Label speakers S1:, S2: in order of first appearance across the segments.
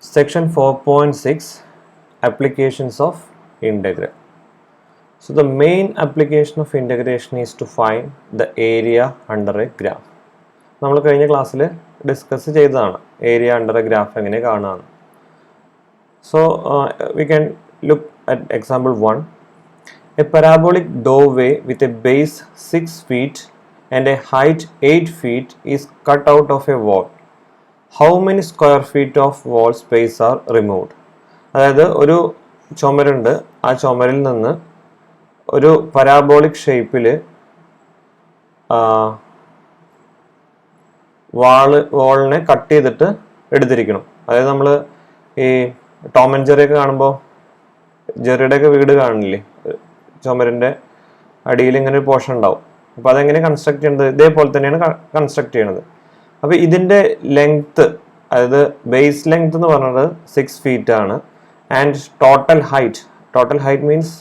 S1: Section 4.6 Applications of Integral. So the main application of integration is to find the area under a graph. നമ്മൾ കഴിഞ്ഞ ക്ലാസ്സിൽ discuss ചെയ്തതാണ് area under A graph എങ്ങനെ കാണാമെന്ന്. So we can look at example 1. A parabolic doorway with a base 6 feet and a height 8 feet is cut out of a wall. How many square feet of wall space are removed? അതായത് ഒരു ചുമരുണ്ട്, ആ ചുമരിൽ നിന്ന് ഒരു parabolic ഷേപ്പിൽ വാളിനെ cut ചെയ്തിട്ട് എടുത്തിരിക്കണം. അതായത് നമ്മൾ ഈ ടോം ആൻഡ് ജെറി ഒക്കെ കാണുമ്പോൾ ജെറിയുടെ ഒക്കെ വീട് കാണില്ലേ, ചുമരിൻ്റെ അടിയിൽ ഇങ്ങനെ ഒരു പോർഷൻ ഉണ്ടാവും. അപ്പോൾ അതെങ്ങനെ കൺസ്ട്രക്ട് ചെയ്യുന്നത്? ഇതേപോലെ തന്നെയാണ് കൺസ്ട്രക്ട് ചെയ്യണത്. അപ്പോൾ ഇതിൻ്റെ ലെങ്ത്ത്, അതായത് ബേസ് ലെങ്ത് എന്ന് പറയുന്നത് 6 feet ആണ്. And total height means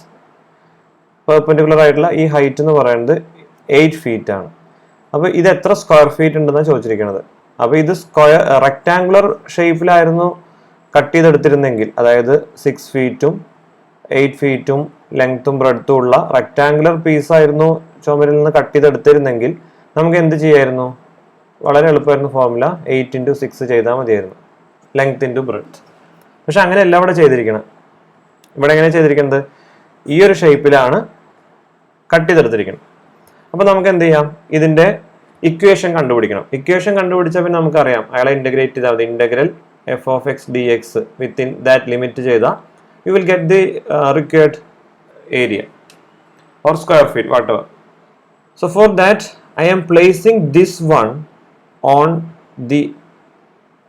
S1: perpendicular ആയിട്ടുള്ള ഈ ഹൈറ്റ് എന്ന് പറയുന്നത് 8 feet ആണ്. അപ്പോൾ ഇത് എത്ര സ്ക്വയർ ഫീറ്റ് ഉണ്ടെന്നാണ് ചോദിച്ചിരിക്കുന്നത്. അപ്പോൾ ഇത് റെക്ടാങ്കുലർ ഷേപ്പിലായിരുന്നു കട്ട് ചെയ്തെടുത്തിരുന്നെങ്കിൽ, അതായത് 6 feet 8 feet ലെങ്ത്തും ബ്രെഡ്ത്തും ഉള്ള റെക്ടാങ്കുലർ പീസായിരുന്നു ചുമരിൽ നിന്ന് കട്ട് ചെയ്തെടുത്തിരുന്നെങ്കിൽ നമുക്ക് എന്ത് ചെയ്യായിരുന്നു? വളരെ എളുപ്പമായിരുന്നു ഫോർമുല. 8 into 6 ചെയ്താൽ മതിയായിരുന്നു, ലെങ്ത് ഇൻറ്റു ബ്രെഡ്ത്ത്. പക്ഷെ അങ്ങനെയല്ല ഇവിടെ ചെയ്തിരിക്കണം. ഇവിടെ എങ്ങനെ ചെയ്തിരിക്കുന്നത്? ഈ ഒരു ഷേപ്പിലാണ് കട്ട് ചെയ്തെടുത്തിരിക്കുന്നത്. അപ്പോൾ നമുക്ക് എന്ത് ചെയ്യാം? ഇതിൻ്റെ ഇക്വേഷൻ കണ്ടുപിടിക്കണം. ഇക്വേഷൻ കണ്ടുപിടിച്ചാൽ പിന്നെ നമുക്കറിയാം അയാളെ ഇൻ്റഗ്രേറ്റ് ചെയ്താൽ മതി. Integral f(x) dx within that limit ചെയ്താൽ you will get the required area or square feet, whatever. So for that I am placing this one on the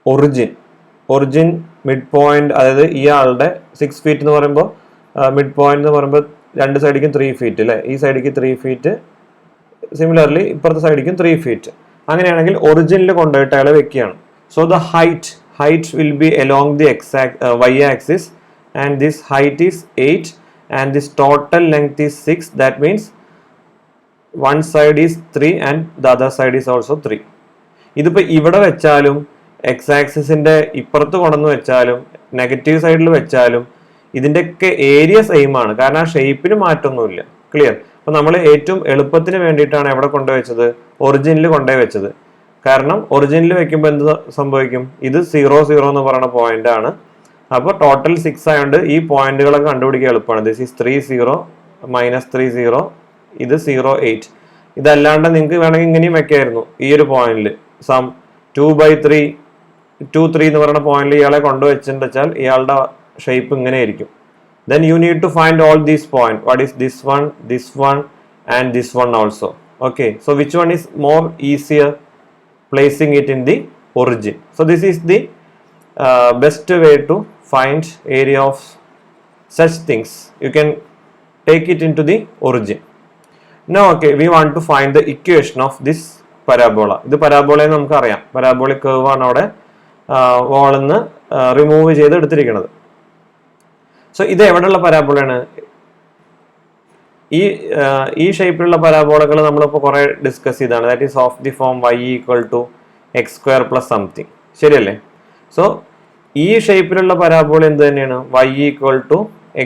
S1: origin midpoint. അതായത് ഇയാളുടെ 6 feet എന്ന് പറയുമ്പോൾ മിഡ് പോയിന്റ് എന്ന് പറയുമ്പോൾ രണ്ട് സൈഡിലേക്കും 3 feet അല്ലേ? ഈ സൈഡിലേക്ക് 3 feet, സിമിലർലി ഇപ്പുറത്തെ സൈഡിലേക്കും 3 feet. അങ്ങനെയാണെങ്കിൽ ഒറിജിനിൽ കൊണ്ടുപോയിട്ട് അയാളെ വെക്കുകയാണ്. So the height will be along the y axis and this height is 8 and this total length is 6. That means one side is 3 and the other side is also 3. ഇതിപ്പോൾ ഇവിടെ വെച്ചാലും എക്സ് ആക്സിസിൻ്റെ ഇപ്പുറത്ത് കൊണ്ടുവന്ന് വെച്ചാലും നെഗറ്റീവ് സൈഡിൽ വെച്ചാലും ഇതിൻ്റെയൊക്കെ area same ആണ്. കാരണം ആ ഷേപ്പിന് മാറ്റമൊന്നുമില്ല. ക്ലിയർ? അപ്പോൾ നമ്മൾ ഏറ്റവും എളുപ്പത്തിന് വേണ്ടിയിട്ടാണ് എവിടെ കൊണ്ടുവച്ചത്? ഒറിജിനിൽ കൊണ്ടുപോയി വെച്ചത്. കാരണം ഒറിജിനിൽ വെക്കുമ്പോൾ എന്ത് സംഭവിക്കും? ഇത് 0 0 എന്ന് പറയുന്ന പോയിന്റ് ആണ്. അപ്പോൾ ടോട്ടൽ 6 ആയതുകൊണ്ട് ഈ പോയിന്റുകളൊക്കെ കണ്ടുപിടിക്കാൻ എളുപ്പമാണ്. ദിസ് ഈസ് 3 0 -3 0, ഇത് 0 8. ഇതല്ലാണ്ട് നിങ്ങൾക്ക് വേണമെങ്കിൽ ഇങ്ങനെയും വെക്കായിരുന്നു. ഈ ഒരു പോയിന്റിൽ സം 2/3 2 3 എന്ന് പറയുന്ന പോയിന്റിൽ ഇയാളെ കൊണ്ടുവച്ചിട്ട് വെച്ചാൽ ഇയാളുടെ ഷേപ്പ് ഇങ്ങനെ ആയിരിക്കും. Then you need to find all these point. What is this one and this one also. Okay, so which one is more easier? Placing it in the origin. So this is the best way to find area of such things. You can take it into the origin. Now okay, we want to find the equation of this parabola. ഇത് parabola നമുക്ക് അറിയാം. Parabolic curve ആണ് അവിടെ വാളിൽ നിന്ന് remove ചെയ്ത് എടുത്തിരിക്കുന്നത്. So ഇത് എവിടെയുള്ള പരാബോളയാണ്? ഈ ഷേപ്പിലുള്ള പരാബോളകൾ നമ്മളിപ്പോൾ കുറേ ഡിസ്കസ് ചെയ്താണ്. That is of the form y = x² + something. ശരിയല്ലേ? സോ ഈ ഷേപ്പിലുള്ള പരാബോള എന്ത് തന്നെയാണ്? y =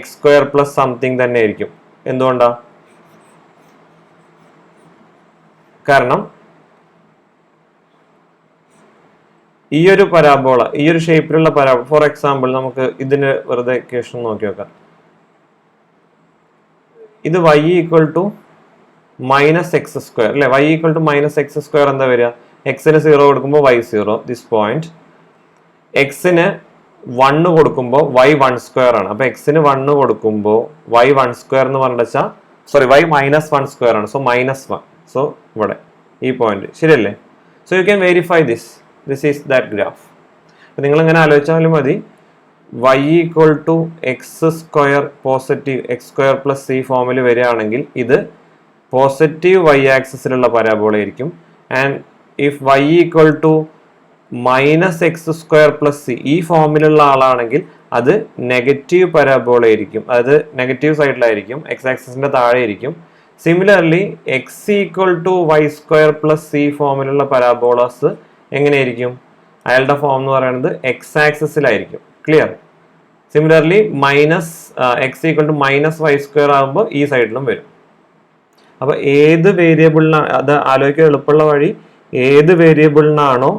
S1: x² + സംതിങ് തന്നെ ആയിരിക്കും. എന്തുകൊണ്ടാ? കാരണം ഈ ഒരു പരാബോള, ഈ ഒരു ഷേപ്പിലുള്ള പരാബോള, ഫോർ എക്സാമ്പിൾ നമുക്ക് ഇതിന് വെറുതെ ഇക്വേഷൻ നോക്കി നോക്കാം. ഇത് y = -x², അല്ലെ? y = -x² എന്താ വരിക? x-ന് 0 കൊടുക്കുമ്പോൾ y 0, ദിസ് പോയിന്റ്. എക്സിന് 1 കൊടുക്കുമ്പോൾ y 1² ആണ്. അപ്പൊ എക്സിന് 1 കൊടുക്കുമ്പോൾ y 1² എന്ന് പറഞ്ഞാൽ y -1² ആണ്. സോ -1. സോ ഇവിടെ ഈ പോയിന്റ് ശരിയല്ലേ? So you can verify this is that graph. അപ്പൊ നിങ്ങൾ ഇങ്ങനെ ആലോചിച്ചാലും മതി. y = x² positive x² + c ഫോമിൽ വരികയാണെങ്കിൽ ഇത് പോസിറ്റീവ് y ആക്സിസിലുള്ള പരാബോള ആയിരിക്കും. And if y = -x² + c ഈ ഫോമിലുള്ള ആളാണെങ്കിൽ അത് നെഗറ്റീവ് പരാബോള ആയിരിക്കും. അതായത് നെഗറ്റീവ് സൈഡിലായിരിക്കും, എക്സ് ആക്സിസിന്റെ താഴെ ആയിരിക്കും. സിമിലർലി x = y² + c ഫോമിലുള്ള പരാബോളാസ് എങ്ങനെയായിരിക്കും? അയാളുടെ ഫോം എന്ന് പറയുന്നത് എക്സ് ആക്സിസിലായിരിക്കും. Clear. Similarly X equal to minus Y square ആകുമ്പോൾ ഈ സൈഡിലും വരും. അപ്പോൾ ഏത് വേരിയബിളിനാണ്, അത് ആലോചിക്കാൻ എളുപ്പമുള്ള വഴി, ഏത് വേരിയബിളിനാണോ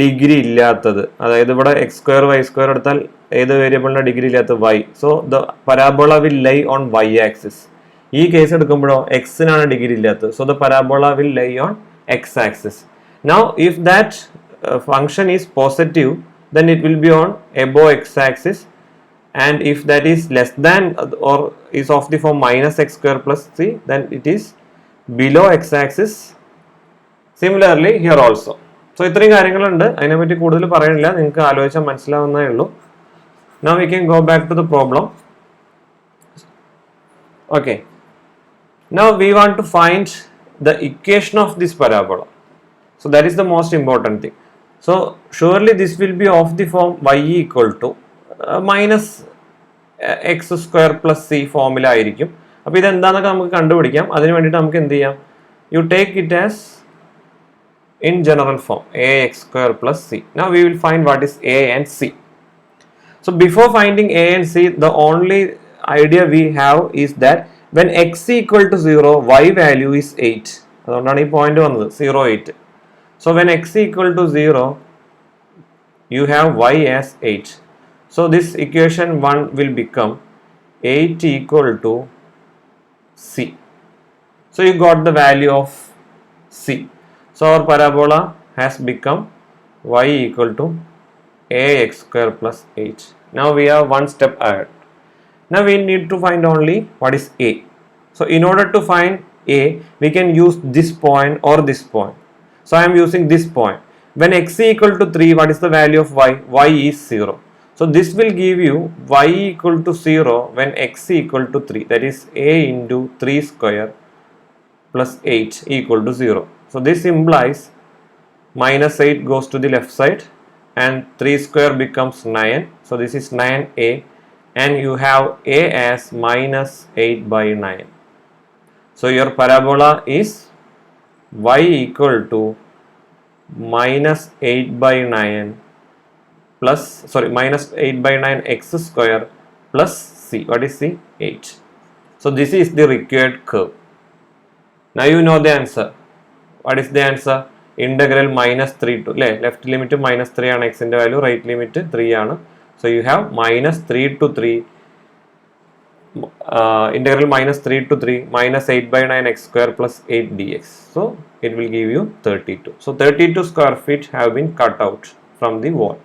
S1: ഡിഗ്രി ഇല്ലാത്തത്, അതായത് ഇവിടെ എക്സ് സ്ക്വയർ വൈ സ്ക്വയർ എടുത്താൽ ഏത് വേരിയബിളിനാണ് ഡിഗ്രി ഇല്ലാത്തത്? Y. So the parabola will lie on Y axis. ഈ കേസ് എടുക്കുമ്പോഴോ എക്സിനാണ് ഡിഗ്രി ഇല്ലാത്തത്. So the parabola will lie on X axis. Now if that function is positive, then it will be on above x axis, and if that is less than or is of the form minus x square plus c, then it is below x axis. Similarly here also. So ഇത്രയും കാര്യങ്ങളുണ്ട്, അതിനെപ്പറ്റി കൂടുതൽ പറയുന്നില്ല, നിങ്ങൾക്ക് ആലോചിച്ചാൽ മനസ്സിലാവുന്നേ ഉള്ളൂ. Now we can go back to the problem. Okay, now we want to find the equation of this parabola. So that is the most important thing. So surely this will be of the form y equal to minus x square plus c ഫോമിൽ ആയിരിക്കും. അപ്പോൾ ഇതെന്താണെന്നൊക്കെ നമുക്ക് കണ്ടുപിടിക്കാം. അതിന് വേണ്ടിയിട്ട് നമുക്ക് എന്ത് ചെയ്യാം? You take it as in general form ax square plus c. Now we will find what is a and c. So before finding a and c, the only idea we have is that when x equal to 0, y value is 8. അതുകൊണ്ടാണ് ഈ point വന്നത് 0, 8. So when x equal to 0, you have y as 8. So this equation 1 will become 8 equal to c. So you got the value of c. So our parabola has become y equal to ax square plus 8. Now we are one step ahead. Now we need to find only what is a. So in order to find a, we can use this point or this point. So I am using this point. When x equal to 3, what is the value of y? Y is 0. So this will give you y equal to 0 when x equal to 3. That is a into 3 square plus 8 equal to 0. So this implies minus 8 goes to the left side and 3 square becomes 9. So this is 9a, and you have a as minus 8 by 9. So your parabola is y equal to minus 8 by 9 plus, sorry, minus 8 by 9 x square plus c. What is c? 8. So this is the required curve. Now you know the answer. What is the answer? Integral minus 3 to left limit minus 3 ആണ് x ന്റെ value, right limit 3 ആണ്. So you have minus 3 to 3 integral minus 3 to 3 minus 8 by 9 x square plus 8 dx. So it will give you 32. So 32 square feet have been cut out from the wall.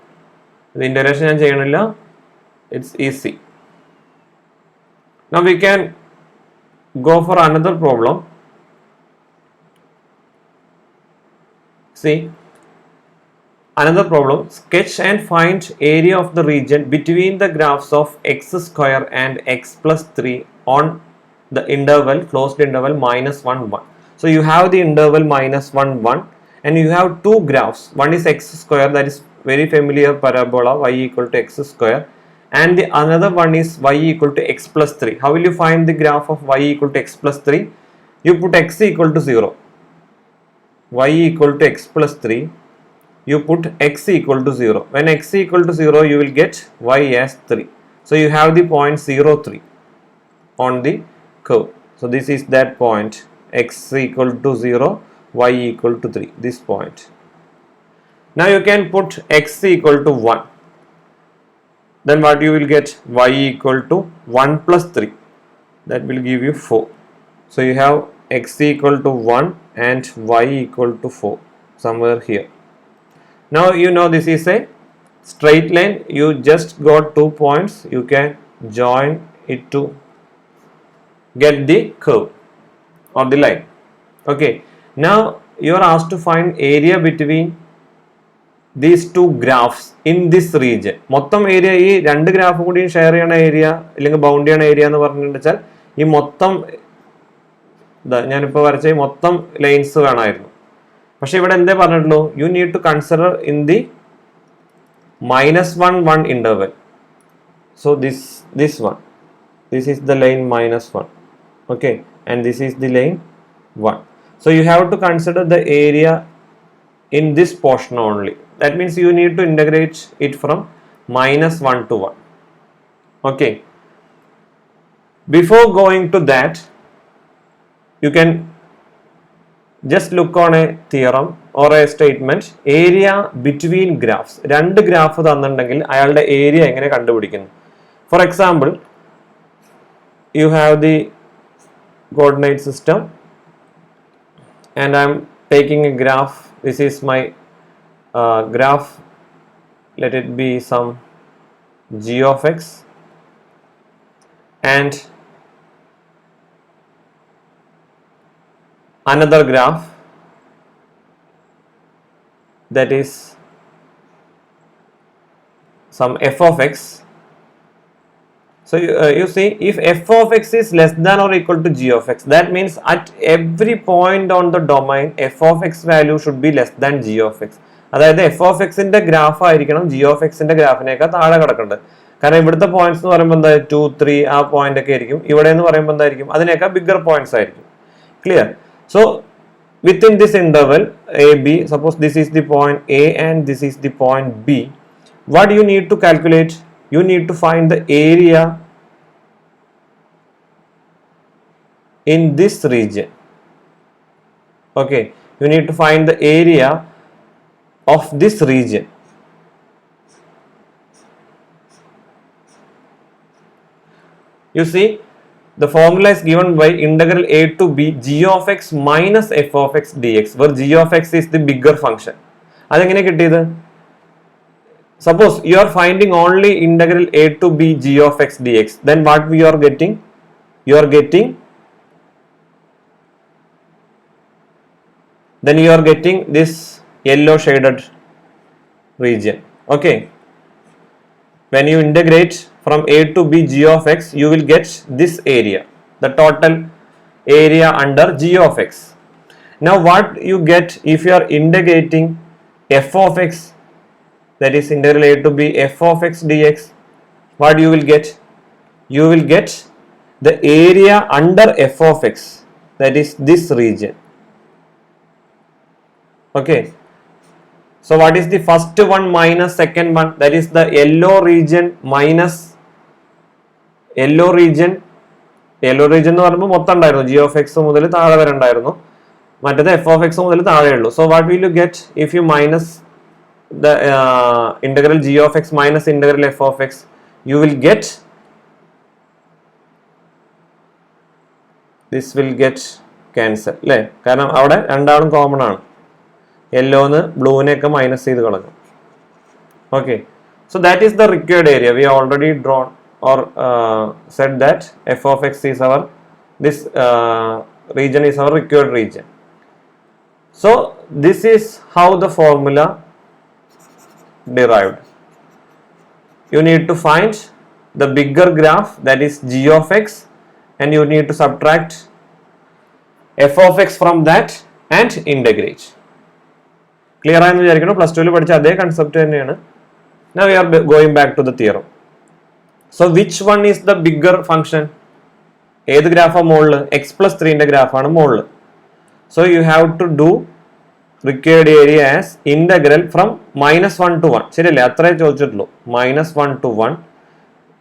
S1: The integration ഞാൻ ചെയ്യണില്ല, it's easy. Now we can go for another problem. See, another problem. Sketch and find area of the region between the graphs of x square and x plus 3 on the interval, closed interval minus 1, 1. So you have the interval minus 1, 1, and you have two graphs. One is x square, that is very familiar parabola, y equal to x square, and the another one is y equal to x plus 3. How will you find the graph of y equal to x plus 3? You put x equal to 0. Y equal to x plus 3, you put x equal to 0. When x equal to 0, you will get y as 3. So you have the point 0, 3 on the curve. So this is that point, x equal to 0, y equal to 3, this point. Now you can put x equal to 1. Then what you will get? Y equal to 1 plus 3. That will give you 4. So you have x equal to 1 and y equal to 4 somewhere here. Now you know this is a straight line. You just got 2 points. You can join it to get the curve or the line. Okay. Now you are asked to find area between these two graphs in this region. മൊത്തം area, ഈ രണ്ട് graph കൂടി share ചെയ്യണ area അല്ലെങ്കിൽ bound ചെയ്യണ area എന്ന് പറഞ്ഞിട്ടുണ്ടെച്ചാൽ ഈ മൊത്തം ഞാനിപ്പോൾ വരച്ച ഈ മൊത്തം ലൈൻസ് വേണമായിരുന്നു. പക്ഷെ ഇവിടെ എന്തേ പറഞ്ഞിട്ടുള്ളൂ? You need to consider in the -1, 1 interval. So this one, this is the line -1, okay, and this is the line 1. So you have to consider the area in this portion only. That means you need to integrate it from minus 1 to 1. Okay. Before going to that, you can just look on a theorem or a statement. Area between graphs. രണ്ട് graph തന്നിട്ടുണ്ടെങ്കിൽ അയാളുടെ area എങ്ങനെ കണ്ടുപിടിക്കുന്നു? For example, you have the coordinate system and I am taking a graph. This is my graph. Let it be some g of x and another graph that is some f of x. So you see, if f of x is less than or equal to g of x, that means at every point on the domain f of x value should be less than g of x. അതായത് F of എക്സിന്റെ graph ആയിരിക്കണം G of എക്സിന്റെ ഗ്രാഫിനേക്കാൾ താഴെ കിടക്കേണ്ടത്. കാരണം ഇവിടുത്തെ points എന്ന് പറയുമ്പോൾ എന്താ 2, 3 ആ പോയിന്റ് ഒക്കെ ആയിരിക്കും. ഇവിടെ എന്ന് പറയുമ്പോൾ എന്തായിരിക്കും, അതിനേക്കാൾ ബിഗർ പോയിന്റ്സ് ആയിരിക്കും. Clear? So within this interval AB, suppose this is the point A and this is the point B, what you need to calculate? You need to find the area in this region. Okay, you need to find the area of this region. You see, the formula is given by integral a to b g of x minus f of x dx, where g of x is the bigger function. അതെങ്ങനെ കിട്ടിയത്? Suppose you are finding only integral a to b g of x dx, then what we are getting? You are getting this yellow shaded region. Okay, when you integrate from a to b g of x, you will get this area, the total area under g of x. Now what you get if you are integrating f of x, that is integral a to b f of x dx, what you will get? You will get the area under f of x, that is this region. Okay, so what is the first one minus second one? That is the yellow region minus yellow region എന്ന് പറയുമ്പോൾ മൊത്തം ഉണ്ടായിരുന്നു, G of X മുതൽ താഴെ വരെ ഉണ്ടായിരുന്നു, മറ്റേത് F of X മുതൽ താഴെ ഉള്ളൂ. So what will you get if you minus the integral G of X minus integral F of X? U will get this will get cancel അല്ലേ? കാരണം അവിടെ രണ്ടാളും കോമൺ ആണ്. യെല്ലോന്ന് ബ്ലൂവിനെയൊക്കെ മൈനസ് ചെയ്ത് കളഞ്ഞു. Okay, so that is the required area. We already drone or said that f of x is our, this region is our required region. So this is how the formula derived. You need to find the bigger graph, that is g of x, and you need to subtract f of x from that and integrate. Clear ആയെന്ന് വിചാരിക്കുന്നു. Plus ടുവിൽ പഠിച്ച അതേ concept തന്നെയാണ്. Now we are going back to the theorem. So which one is the bigger function? ഏത് ഗ്രാഫാണ് മുകളിൽ? X plus 3ന്റെ ഗ്രാഫാണ് മുകളിൽ. So you have to do required area as integral from -1 to 1. ശരിയല്ലേ? അത്രേ ചോദിച്ചിട്ടുള്ളൂ. -1 to 1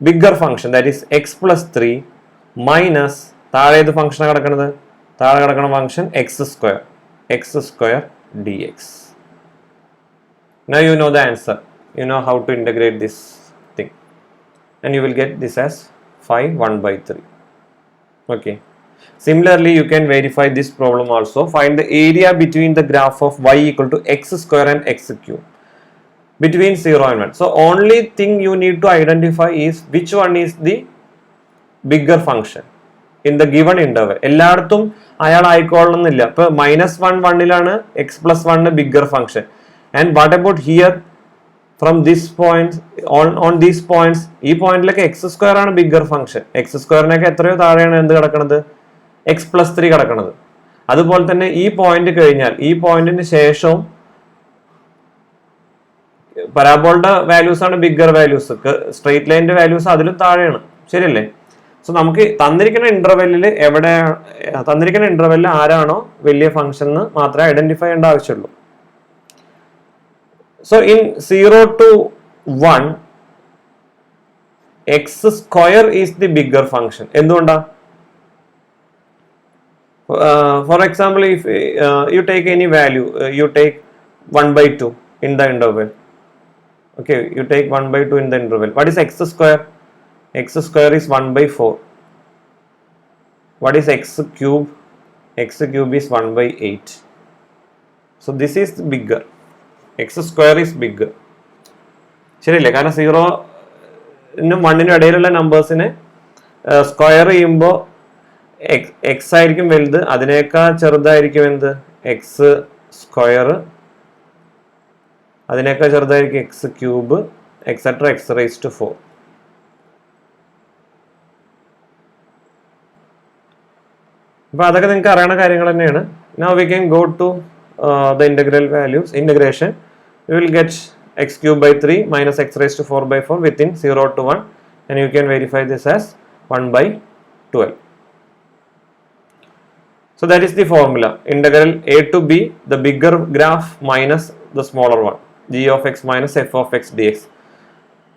S1: bigger function, that is x plus 3 minus താഴെ ഏത് ഫംഗ്ഷനാണ് കിടക്കുന്നത്? താഴെ കിടക്കുന്ന function x square dx. Now you know the answer. You know how to integrate this thing. And you will get this as 5 1/3. Okay, similarly you can verify this problem also. Find the area between the graph of y equal to x square and x cube between 0 and 1. So only thing you need to identify is which one is the bigger function in the given interval. എല്ലായിടത്തും അയാൾ ആയിക്കോളണമെന്നില്ല. ഇപ്പൊ -1 1ലാണ് x plus 1 bigger function. And what about here? From this point on these points, ഈ പോയിന്റിലൊക്കെ X square ആണ് bigger function. X സ്ക്വയറിനൊക്കെ എത്രയോ താഴെയാണ് എന്ത് കിടക്കുന്നത്? X plus 3 കിടക്കുന്നത്. അതുപോലെ തന്നെ ഈ പോയിന്റ് കഴിഞ്ഞാൽ ഈ പോയിന്റിന് ശേഷവും പരാബോളുടെ വാല്യൂസ് ആണ് ബിഗർ വാല്യൂസ്, സ്ട്രെയിറ്റ് ലൈനിന്റെ വാല്യൂസ് അതിലും താഴെയാണ്. ശരിയല്ലേ? സോ നമുക്ക് തന്നിരിക്കുന്ന ഇന്റർവെല്ലിൽ ആരാണോ വലിയ ഫംഗ്ഷൻ എന്ന് മാത്രമേ ഐഡന്റിഫൈ ചെയ്യേണ്ട ആവശ്യമുള്ളൂ. So in 0 to 1, x square is the bigger function. എന്തുകൊണ്ടാ? For example, if you take any value, you take 1 by 2 in the interval. Okay, you take 1 by 2 in the interval. What is x square? X square is 1 by 4. What is x cube? X cube is 1 by 8. So this is bigger. X square is bigger. ശരിയല്ലേ? കാരണം 0-നും 1-നും ഇടയിലുള്ള നമ്പേഴ്സിനെ square ചെയ്യുമ്പോൾ X ആയിരിക്കും വലുത്, അതിനേക്കാൾ ചെറുതായിരിക്കും എന്ത്? X square, അതിനേക്കാൾ ചെറുതായിരിക്കും X cube, etcetera X raise to 4. അപ്പോൾ അതൊക്കെ നിങ്ങൾക്ക് അറിയണ കാര്യങ്ങൾ തന്നെയാണ്. Now we can go to the integral values. Integration, you will get x cube by 3 minus x raised to 4 by 4 within 0 to 1, and you can verify this as 1 by 12. So that is the formula. Integral a to b, the bigger graph minus the smaller one, g of x minus f of x dx.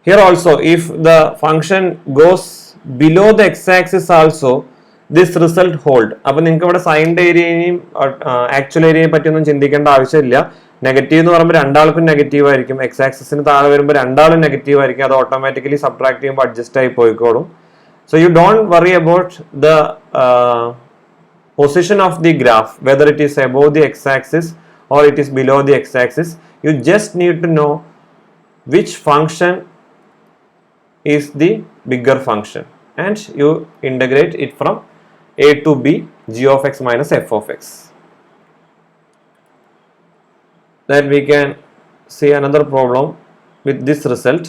S1: Here also, if the function goes below the x-axis also, this result hold. അപ്പോൾ നിങ്ങൾക്ക് ഇവിടെ സൈൻ്റെ ഏരിയയും actual ഏരിയയെ പറ്റിയൊന്നും ചിന്തിക്കേണ്ട ആവശ്യമില്ല. Negative എന്ന് പറയുമ്പോൾ രണ്ടാൾക്കും നെഗറ്റീവ് ആയിരിക്കും, എക്സ് ആക്സിസിന് താഴെ വരുമ്പോൾ രണ്ടാളും നെഗറ്റീവ് ആയിരിക്കും, അത് ഓട്ടോമാറ്റിക്കലി സബ്ട്രാക്ട് ചെയ്യുമ്പോൾ അഡ്ജസ്റ്റ് ആയി പോയിക്കോളും. So you don't worry about the position of the graph, whether it is above the x-axis or it is below the x-axis. You just need to know which function is the bigger function, and you integrate it from a to b, g of x minus f of x. Then we can see another problem with this result.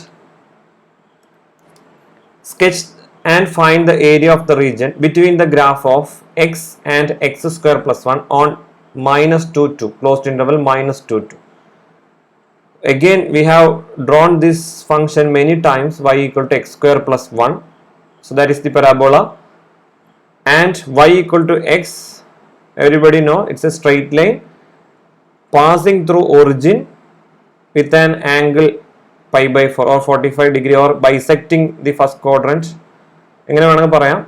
S1: Sketch and find the area of the region between the graph of x and x square plus 1 on minus 2 2, closed interval minus 2 2. Again, we have drawn this function many times, y equal to x square plus 1. So that is the parabola, and y equal to x, everybody know it's a straight line passing through origin with an angle pi by 4 or 45 degree, or bisecting the first quadrant. എങ്ങനെ വേണമെങ്കിൽ പറയാം,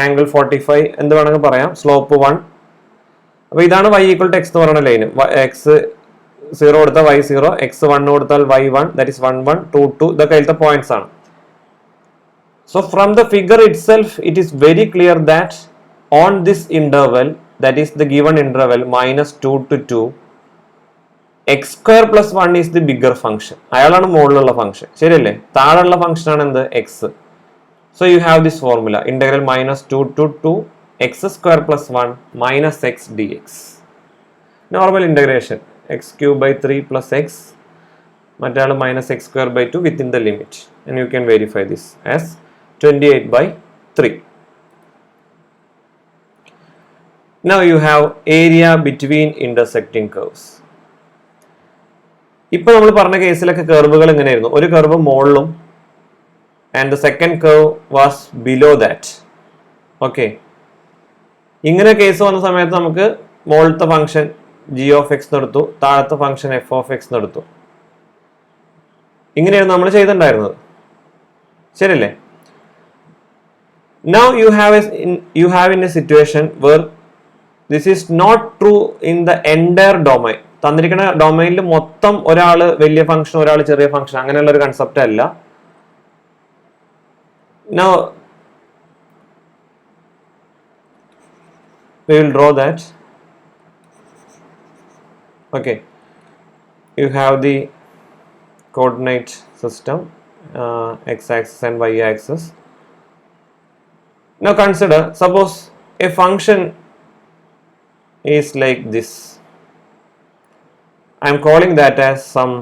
S1: angle 45 എന്ത് വേണമെങ്കിൽ പറയാം, slope 1. അപ്പോൾ ഇതാണ് y equal to X എന്ന് പറയുന്ന ലൈന്. എക്സ് 0 കൊടുത്താൽ y 0, എക്സ് 1 കൊടുത്താൽ y 1, ദാറ്റ് ഇസ് 1 1 2 2, ഇതൊക്കെ അതിലത്തെ പോയിന്റ്സ് ആണ്. So from the figure itself it is very clear that on this interval, that is the given interval minus 2 to 2, X square plus 1 is the bigger function. അയാളാണ് മുകളിലുള്ള function, ശരിയല്ലേ? താഴെയുള്ള function ആണ് എന്ത്? X. So you have this formula, integral minus 2 to 2 X square plus 1 minus X D X. Normal integration, X cube by 3 plus X, മറ്റാൾ minus X square by 2 within the limit, and you can verify this as 28 by 3. Now you have area between intersecting curves. ഇപ്പോൾ നമ്മൾ പറഞ്ഞ കേസിലൊക്കെ കർവുകൾ എങ്ങനെയായിരുന്നു? ഒരു curve മുകളിലും and the second curve was below that. Okay, ഇങ്ങനെ case വന്ന സമയത്ത് നമുക്ക് മുകളിലത്തെ ഫംഗ്ഷൻ ജി ഓഫ് എക്സ് എടുത്തു, താഴത്തെ ഫംഗ്ഷൻ എഫ് ഓഫ് എക്സ് എടുത്തു. ഇങ്ങനെയായിരുന്നു നമ്മൾ ചെയ്തിട്ടുണ്ടായിരുന്നത്, ശരിയല്ലേ? Now you have in a situation where this is not true in the entire domain. തന്നിരിക്കുന്ന ഡൊമൈനിൽ മൊത്തം ഒരാൾ വലിയ ഫംഗ്ഷൻ ഒരാൾ ചെറിയ ഫംഗ്ഷൻ അങ്ങനെയുള്ള ഒരു കൺസെപ്റ്റ് അല്ല. Now we will draw that. Okay, you have the coordinate system, x-axis and y-axis. Now consider, suppose a function is like this. I am calling that as some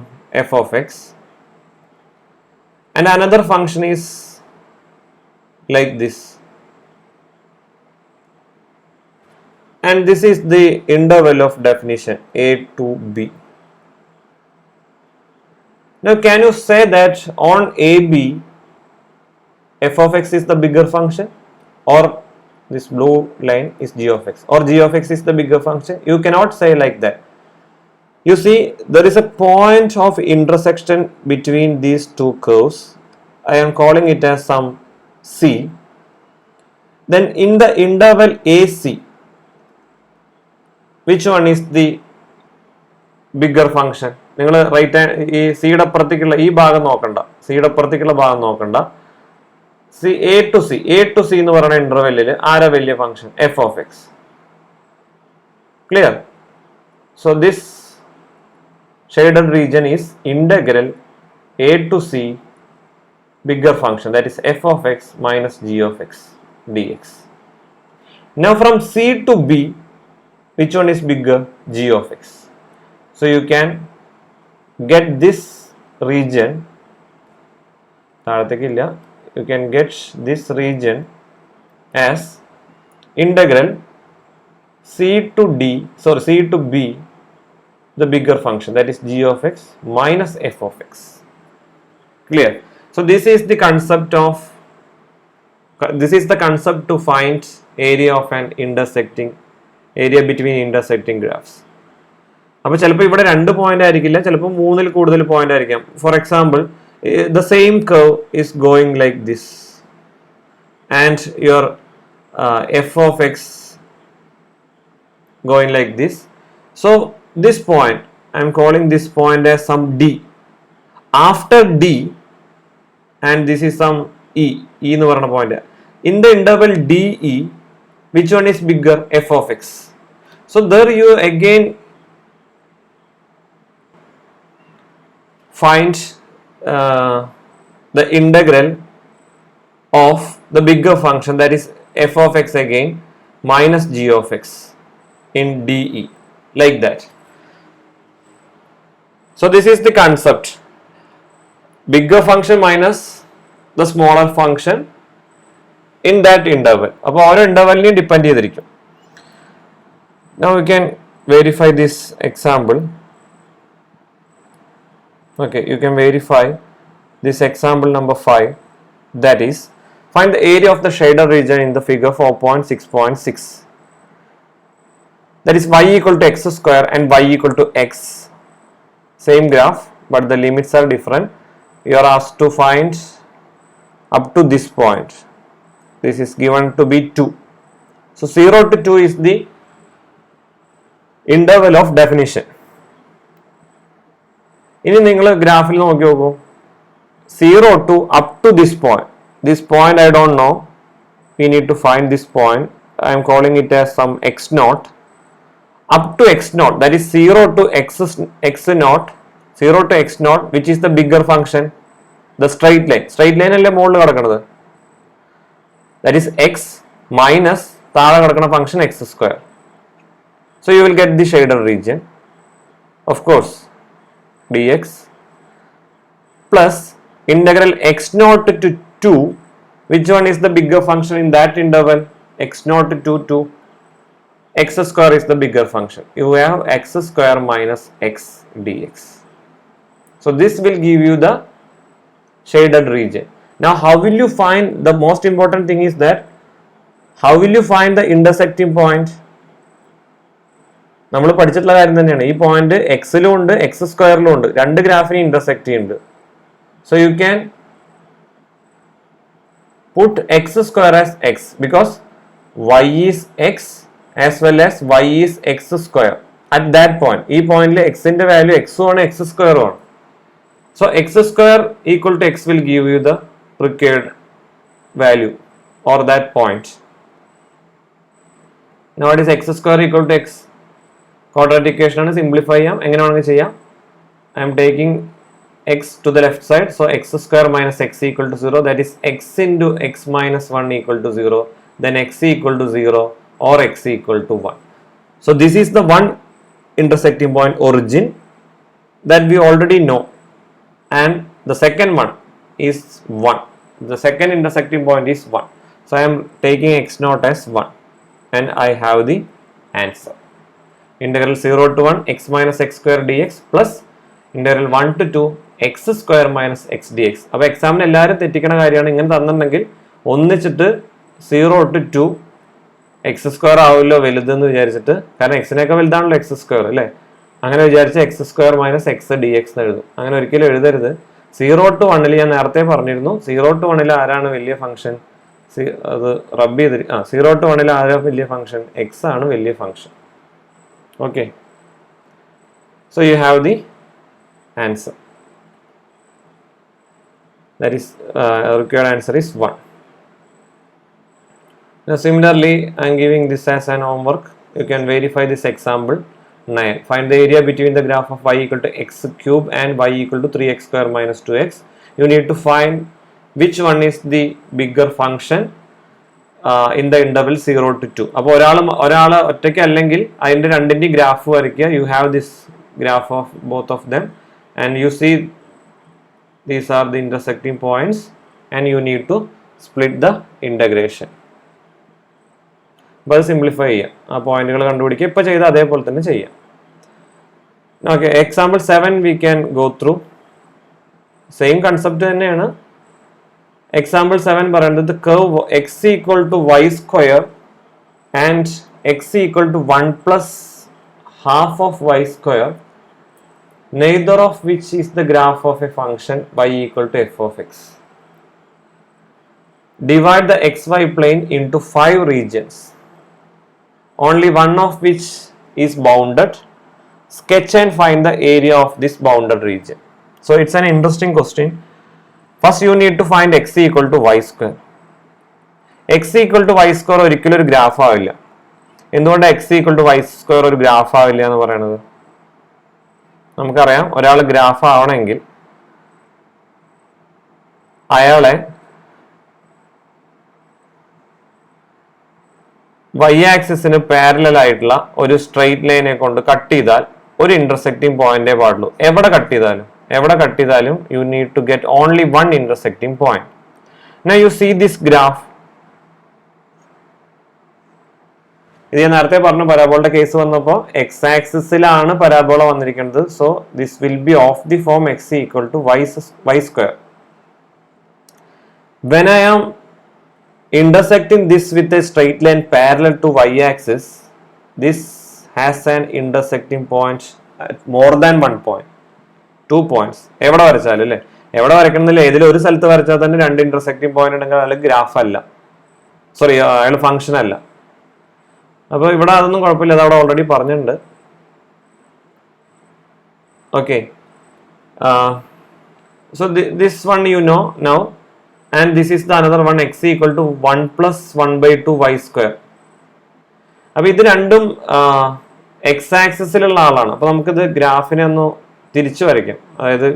S1: f of x, and another function is like this, and this is the interval of definition a to b. Now can you say that on AB f of x is the bigger function, or this blue line is g of x, or g of x is the bigger function? You cannot say like that. You see, there is a point of intersection between these two curves, I am calling it as some c. Then in the interval AC, which one is the bigger function? നിങ്ങൾ right ഈ സിയുടെ അപ്പുറത്തേക്കുള്ള ഈ ഭാഗം നോക്കണ്ട, സിയുടെ അപ്പുറത്തേക്കുള്ള ഭാഗം നോക്കണ്ട. A to C എന്ന് പറയുന്ന ഇന്റർവെല്ലിൽ ആരാ വലിയ function? F of X. Clear? So this shaded region is integral A to C bigger function, that is f of x minus g of x dx. Now from c to b, which one is bigger? G of x. So you can get this region, you can get this region as integral c to b, the bigger function, that is g of x minus f of x. Clear? So this is the concept to find area of an area between intersecting graphs. അപ്പോൾ ചിലപ്പോൾ ഇവിടെ 2 point ആയിരിക്കില്ല, ചിലപ്പോൾ 3-ൽ കൂടുതൽ point ആയിരിക്കാം. For example, the same curve is going like this and your f of x going like this. So this point, I am calling this point as some d. After d, and this is some e എന്ന് പറയുന്ന point. In the interval DE, which one is bigger? F of x. So there you again find the integral of the bigger function, that is f of x again minus g of x in DE, like that. So this is the concept. Bigger function minus the smaller function in that interval. അപ്പോൾ ഓരോ ഇന്റർവെലിനെയും depend ചെയ്തിരിക്കും. Now we can verify this example. Okay, you can verify this example number 5, that is, find the area of the shaded region in the figure 4.6.6. That is y equal to x square and y equal to x. Same graph, but the limits are different. You are asked to find up to this point. This is given to be 2. So 0 to 2 is the interval of definition. ഇനി നിങ്ങൾ ഗ്രാഫിൽ നോക്കി നോക്കൂ. 0 to up to this point. This point I don't know. We need to find this point. I am calling it as some x naught. Up to x naught, that is 0 to x naught. 0 to x naught, which is the bigger function? The straight line അല്ലേ മുകളിൽ കിടക്കുന്നത്? That is x minus താഴെ കിടക്കുന്ന function x square. So you will get the shaded region, of course, dx plus integral x naught to 2. Which one is the bigger function in that interval? X naught to x square is the bigger function. You have x square minus x dx. So this will give you the shaded region. Now how will you find, the most important thing is that how will you find the intersecting point? നമ്മൾ പഠിച്ചിട്ടുള്ള കാര്യം തന്നെയാണ്. ഈ point എക്സിലും ഉണ്ട് X സ്ക്വയറിലും ഉണ്ട്, രണ്ട് ഗ്രാഫിനെ intersect ചെയ്യുന്നുണ്ട്. So you can put X square as X because y is x as well as y is x square at that point. ഈ പോയിന്റിൽ എക്സിന്റെ വാല്യൂ എക്സും ആണ് എക്സ് സ്ക്വയറും ആണ്. So x square equal to x will give you the required value or that point. Now what is x square equal to x? Quadratic equation ആണ്, simplify ചെയ്യാം. എങ്ങനെ വേണമെങ്കിൽ ചെയ്യാം. I am taking x to the left side, so x square minus x equal to 0, that is x into x minus 1 equal to 0, then x equal to 0 or x equal to 1. So this is the one intersecting point origin that we already know, and the second one is 1. The second intersecting point is 1. So I am taking x naught as 1 and I have the answer. Integral 0 to 1 x minus x square dx plus integral 1 to 2 x square minus x dx. അപ്പോൾ എക്സാമിന് എല്ലാവരും തെറ്റിക്കുന്ന കാര്യമാണ്. ഇങ്ങനെ തന്നിട്ടുണ്ടെങ്കിൽ ഒന്നിച്ചിട്ട് 0 to 2 X square ആവുമല്ലോ വലുതെന്ന് വിചാരിച്ചിട്ട്, കാരണം എക്സിനൊക്കെ വലുതാണല്ലോ എക്സ് സ്ക്വയർ അല്ലേ, അങ്ങനെ വിചാരിച്ച് X square minus X D X എന്ന് എഴുതും. അങ്ങനെ ഒരിക്കലും എഴുതരുത്. 0 to 1 ഞാൻ നേരത്തെ പറഞ്ഞിരുന്നു 0 to 1 ആരാണ് വലിയ ഫംഗ്ഷൻ, അത് റബ്ബ് ചെയ്ത് 0 to 1 ആരാ വലിയ ഫംഗ്ഷൻ, എക്സ് ആണ് വലിയ function. Okay, so you have the answer. That is required answer is 1. Now similarly, I am giving this as an homework. You can verify this example 9. Find the area between the graph of y equal to x cube and y equal to 3x square minus 2x. You need to find which one is the bigger function in the interval 0 to 2. അപ്പോൾ ഒരാൾ ഒറ്റയ്ക്ക് അല്ലെങ്കിൽ അതിൻ്റെ രണ്ടിൻ്റെ graph വരയ്ക്കുക. You have this graph of both of them and you see these are the intersecting points and you need to split the integration. അപ്പോൾ അത് simplify ചെയ്യാം, ആ പോയിന്റുകൾ കണ്ടുപിടിക്കുക. ഇപ്പോൾ ചെയ്ത അതേപോലെ തന്നെ ചെയ്യാം. Okay, example 7 we can go through. Same concept തന്നെയാണ്. എക്സാമ്പിൾ 7 പറയുന്നത് curve x equal to Y square and x equal to 1 plus half of y square, neither of which is the graph of a function y equal to f of x. Divide the xy plane into 5 regions, only one of which is bounded. Sketch and find the area of this bounded region. So it's an interesting question. First you need to find x equal to y square. x equal to y square ഒരിക്കലും ഒരു graph ആവില്ല. എന്തുകൊണ്ട് x equal to y square ഒരു graph ആവില്ല എന്ന് പറയുന്നത്? നമുക്കറിയാം, ഒരാൾ ഗ്രാഫ് ആവണമെങ്കിൽ അയാളെ y ആക്സിസിന് പാരലൽ ആയിട്ടുള്ള ഒരു സ്ട്രെയിറ്റ് ലൈനെ കൊണ്ട് കട്ട് ചെയ്താൽ ഒരു ഇന്റർസെക്റ്റിംഗ് പോയിന്റേ പാടുള്ളൂ. എവിടെ കട്ട് ചെയ്താലും you need to get only one intersecting point. Now you see this graph. ഇത് ഞാൻ നേരത്തെ പറഞ്ഞ പരാബോളയുടെ കേസ് വന്നപ്പോൾ എക്സ് ആക്സിസിലാണ് പരാബോള വന്നിരിക്കുന്നത്. So this will be of the form x equal to Y square. When I am intersecting this with a straight line parallel to y-axis, this has an intersecting point at more than 1 point, 2 points. എവിടെ വരച്ചാലും അല്ലേ, എവിടെ വരയ്ക്കണമെന്നില്ല, ഏതിലും ഒരു സ്ഥലത്ത് വരച്ചാൽ തന്നെ രണ്ട് intersecting point ഉണ്ടെങ്കിൽ അയാൾ ഗ്രാഫ് അല്ല, സോറി അയാൾ ഫംഗ്ഷൻ അല്ല. അപ്പോൾ ഇവിടെ അതൊന്നും കുഴപ്പമില്ല, അത് അവിടെ ഓൾറെഡി പറഞ്ഞിട്ടുണ്ട്. Okay, so this one you know now. And this is the another one, x equal to 1 plus 1 by 2 y square. അപ്പോൾ ഇത് രണ്ടും എക്സ് ആക്സിസിലുള്ള ആളാണ്. അപ്പോൾ നമുക്കിത് ഗ്രാഫിനെ ഒന്ന് തിരിച്ചു വരയ്ക്കാം. അതായത്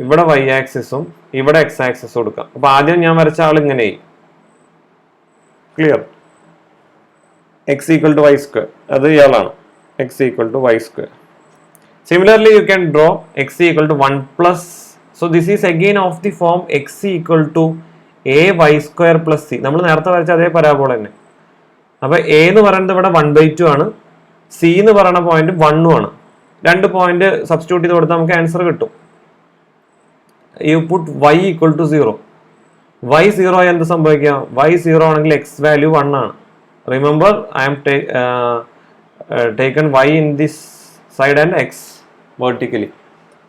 S1: ഇവിടെ y ആക്സിസും ഇവിടെ എക്സ് ആക്സിസും കൊടുക്കാം. അപ്പോൾ ആദ്യം ഞാൻ വരച്ച ആൾ ഇങ്ങനെ, clear, X equal to Y square, അത് ഇയാളാണ്, X equal to Y square. Similarly you can draw X equal to 1 plus. So this is again of the form x equal to a y square plus c. നമ്മൾ നേരത്തെ വരച്ച അതേ parabola തന്നെ. അപ്പോൾ a എന്ന് പറയുന്നത് ഇവിടെ 1/2 ആണ്, c എന്ന് പറയുന്ന പോയിന്റ് 1 ആണ്. രണ്ട് പോയിന്റ് സബ്സ്റ്റിറ്റ്യൂട്ട് ചെയ്ത് കൊടുത്താൽ നമുക്ക് ആൻസർ കിട്ടും. You put y equal to 0. y 0 ആയി എന്ത് സംഭവിക്കുക? y 0 ആണെങ്കിൽ x വാല്യൂ 1 ആണ്. Remember I am taken y in this side and x vertically.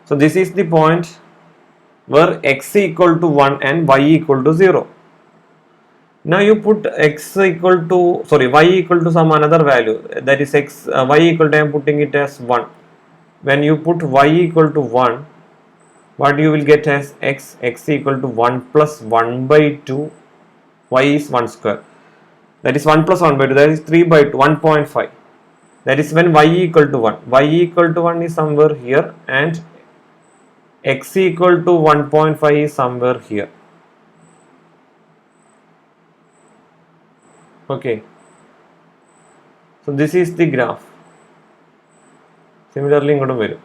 S1: So this is the point where x equal to 1 and y equal to 0. Now you put y equal to some another value, that is y equal to, I am putting it as 1. When you put y equal to 1, what you will get as x equal to 1 plus 1 by 2, y is 1 square. That is 1 plus 1 by 2, that is 3 by 2, 1.5. That is when y equal to 1. Y equal to 1 is somewhere here and x equal to 1.5 is somewhere here. Okay, so this is the graph. Similarly ingotum varum.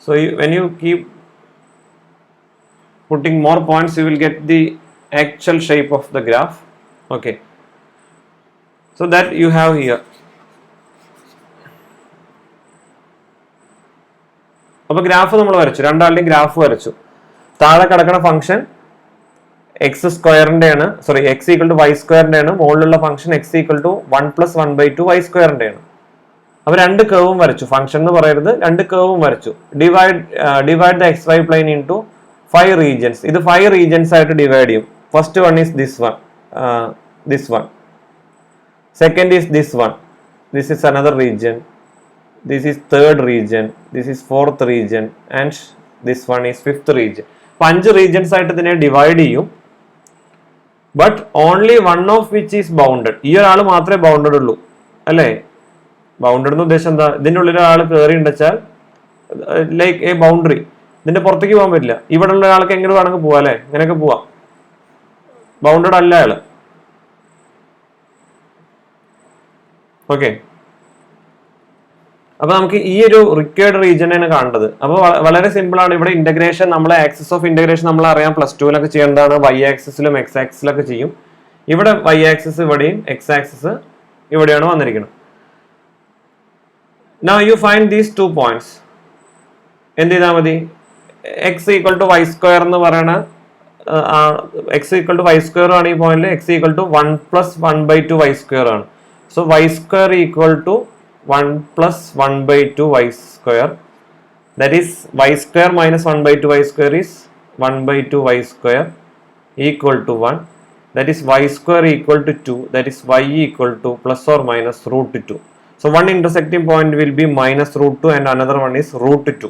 S1: So when you keep putting more points, you will get the actual shape of the graph. Okay, so that you have here. അപ്പോൾ graph നമ്മൾ വരച്ചു, രണ്ടാളുടെയും graph വരച്ചു. താഴെ കിടക്കുന്ന function x സ്ക്വയറിന്റെ ആണ്, sorry x equal to y സ്ക്വയറിന്റെ ആണ്. മുകളിലുള്ള function x equal to 1 plus 1 by 2 y സ്ക്വയറിന്റെ ആണ്. അപ്പോൾ രണ്ട് കേവും വരച്ചു. ഫംഗ്ഷൻ എന്ന് പറയുന്നത് രണ്ട് കേവും വരച്ചു. Divide the x y plane into 5 regions. ഇത് 5 റീജിയൻസ് ആയിട്ട് ഡിവൈഡ് ചെയ്യും. First one is this one. Second is this one. This is another region. This is third region. This is fourth region and this one is fifth region. 5 regions ആയിട്ട് ഇതിനെ divide ചെയ്യും. But only one of which is bounded. ഈ ഒരാൾ മാത്രമേ bounded ഉള്ളൂ അല്ലേ? Bounded എന്ന് ഉദ്ദേശം എന്താ? ഇതിൻ്റെ ഉള്ളിൽ ഒരാൾ കയറി ഉണ്ടെച്ചാൽ ലൈക്ക് എ ബൗണ്ടറി. ഇതിന്റെ പുറത്തേക്ക് പോകാൻ പറ്റില്ല. ഇവിടെ ഉള്ള ഒരാൾക്ക് എങ്ങനെ വേണമെങ്കിൽ പോവാം അല്ലേ? ഇങ്ങനെയൊക്കെ പോവാം. ബൗണ്ടഡ് അല്ല അയാള്. ഓക്കെ, അപ്പൊ നമുക്ക് ഈ ഒരു റിക്വയർഡ് റീജിയനാണ് കാണേണ്ടത്. അപ്പൊ വളരെ സിമ്പിൾ ആണ്. ഇവിടെ ഇന്റഗ്രേഷൻ നമ്മളെ ആക്സിസ് ഓഫ് ഇന്റഗ്രേഷൻ നമ്മൾ അറിയാം, +2 ചെയ്യേണ്ടതാണ്. വൈ ആക്സിസിലും എക്സ് ആക്സിസിലൊക്കെ ചെയ്യും. ഇവിടെ വൈ ആക്സിസ് ഇവിടെയും എക്സ് ആക്സിസ് ഇവിടെയാണ് വന്നിരിക്കുന്നത്. Now you find these 2 points. എന്ത് ചെയ്താൽ മതി? X equal to Y square എന്ന് പറയണ X equal to Y square ആണ് ഈ പോയിന്റിൽ. X equal to 1 + 1/2 Y square ആണ്. So Y square equal to 1 + 1/2 Y square. That is Y square minus 1/2 Y square is 1/2 Y square equal to 1. That is Y square equal to 2. That is Y equal to ±√2. So one intersecting point will be -√2 and another one is √2.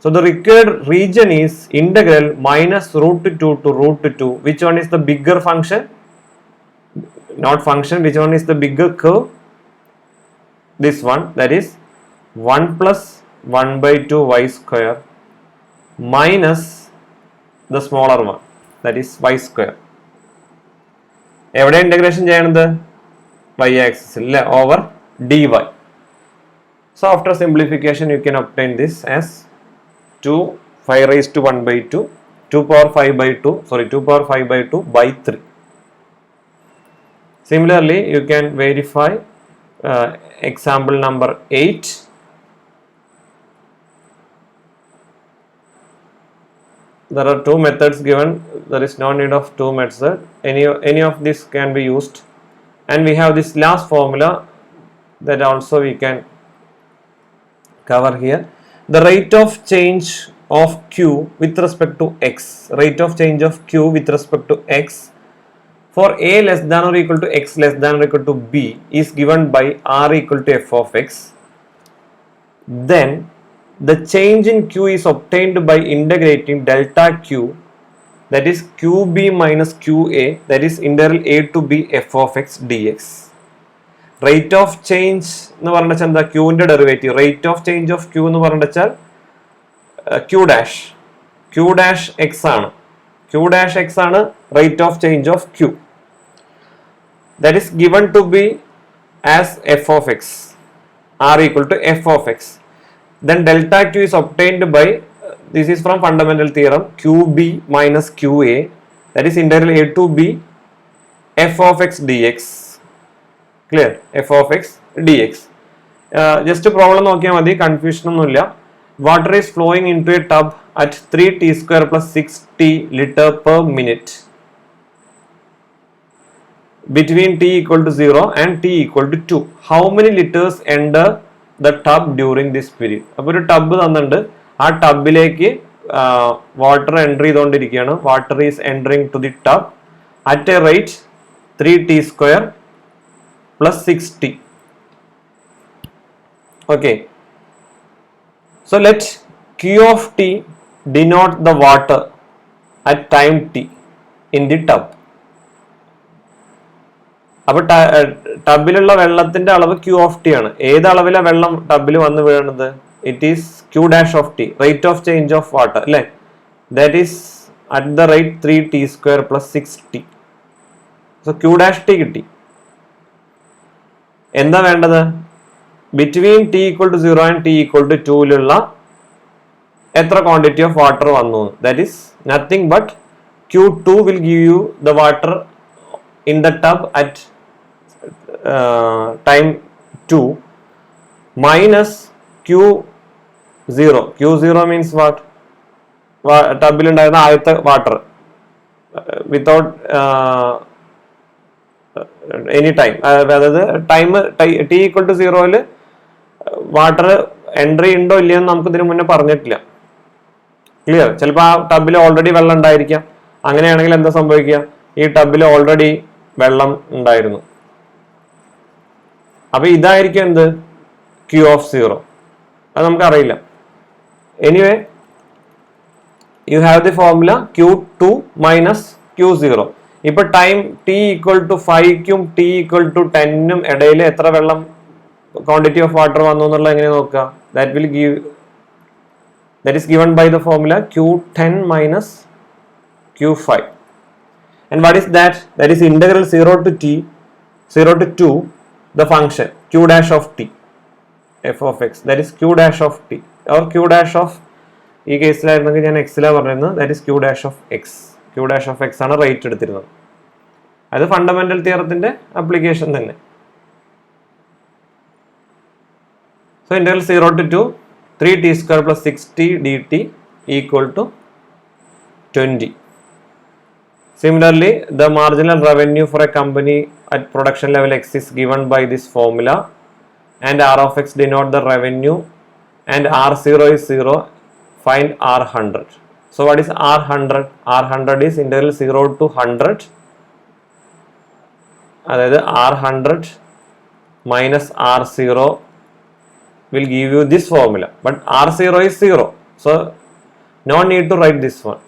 S1: So the required region is integral -√2 to √2. Which one is the bigger function? Not function. Which one is the bigger curve? This one, that is 1 + 1/2 y square minus the smaller one, that is y square. എവിടെ integration ചെയ്യണത്? y axis over dy. So after simplification you can obtain this as 2/5 by 3. Similarly you can verify example number 8. There are 2 methods given. There is no need of 2 methods. Any of this can be used. And we have this last formula that also we can cover here. The rate of change of q with respect to x. Rate of change of q with respect to x for a less than or equal to x less than or equal to b is given by r equal to f of x. Then the change in q is obtained by integrating delta q, that is qb minus qa, that is integral a to b f of x dx. Rate of change എന്ന് പറഞ്ഞാൽ എന്താ? q ന്റെ derivative. Rate of change of q എന്ന് പറഞ്ഞാൽ q dash x ആണ്. q dash x ആണ് rate of change of q. That is given to be as f of x, r equal to f of x. Then delta q is obtained by, this is from fundamental theorem, qb minus qa, that is integral a to b f of x dx. Clear? f of x dx. Just a problem നോക്കിയാൽ മതി, confusion ഒന്നുമില്ല. Water is flowing into a tub at 3t² plus 6t liter per minute between t equal to 0 and t equal to 2. How many liters enter the tub during this period? അപ്പോൾ ഒരു tub തന്നിട്ടുണ്ട്. ആ ടബിലേക്ക് water enter ചെയ്തുകൊണ്ടിരിക്കുകയാണ്. Water is entering to the tub at a rate 3t² plus 6t. Okay. So let q of t denote the water at time t in the tub. അപ്പോൾ ടബിലുള്ള വെള്ളത്തിന്റെ അളവ് q of t ആണ്. ഏത് അളവിലാണ് വെള്ളം ടബിൽ വന്ന് വീഴുന്നത്? It is q dash of t, rate of change of water, അല്ലേ? That is at the rate 3t² plus 6t. So q dash t കിട്ടി. എന്താ വേണ്ടത്? Between t equal to 0 and t equal to 2 എത്ര quantity of water വന്നു? That is nothing but q2 will give you the water in the tub at time 2 minus q0. q0 means what? ടബിലുണ്ടായിരുന്ന ആദ്യത്തെ water without any time, അതായത് time T equal to 0-ൽ water entry ഉണ്ടോ ഇല്ലയെന്ന് നമുക്ക് ഇതിനു മുന്നേ പറഞ്ഞിട്ടില്ല. ക്ലിയർ? ചിലപ്പോൾ ആ ടബിൽ ഓൾറെഡി വെള്ളം ഉണ്ടായിരിക്കാം. അങ്ങനെയാണെങ്കിൽ എന്താ സംഭവിക്കുക? ഈ ടബിൽ ഓൾറെഡി വെള്ളം ഉണ്ടായിരുന്നു. അപ്പൊ ഇതായിരിക്കും എന്ത്? Q of 0. അത് നമുക്കറിയില്ല. Anyway you have the formula Q2 minus Q0. ഇപ്പൊ ടൈം ടി ഈക്വൽ ടു 5-ക്കും ടി ഈക്വൽ ടു 10-നും ഇടയിൽ എത്ര വെള്ളം ക്വാണ്ടിറ്റി ഓഫ് വാട്ടർ വന്നു എന്നുള്ളത് എങ്ങനെ നോക്കുക? that is given by the formula Q10 minus Q5. And what is that? That is integral 0 to 2 the function Q dash of t f of x, that is Q dash of t or Q dash of, ഈ കേസിലായിരുന്നെങ്കിൽ ഞാൻ എക്സിലാണ് പറഞ്ഞിരുന്നത്, that is Q dash of x. Q dash of x ആണ് rate എടുത്തിരുന്നത്. അത് fundamental തിയറത്തിന്റെ application തന്നെ. So integral 0 to 2 3t square plus 6t dt equal to 20. Similarly, the marginal revenue for a company at production level x is given by this formula, and r of x denote the revenue, and r0 is 0. Find r100. So what is r100? r100 is integral 0 to 100. അതായത് r100 minus r0 will give you this formula, but r0 is 0, so no need to write this one.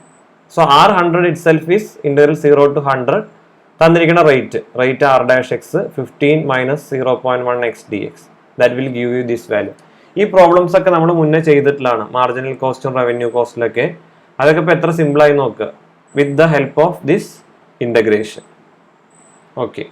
S1: So r100 itself is integral 0 to 100. തന്നിരിക്കുന്ന rate r dash x 15 minus 0.1 x dx. That will give you this value. ഈ problems ഒക്കെ നമ്മൾ മുന്നേ ചെയ്തിട്ടുള്ളതാണ്, marginal കോസ്റ്റും revenue കോസ്റ്റിലൊക്കെ. അതൊക്കെ ഇപ്പോൾ എത്ര സിമ്പിളായി നോക്കുക with the help of this integration. Okay.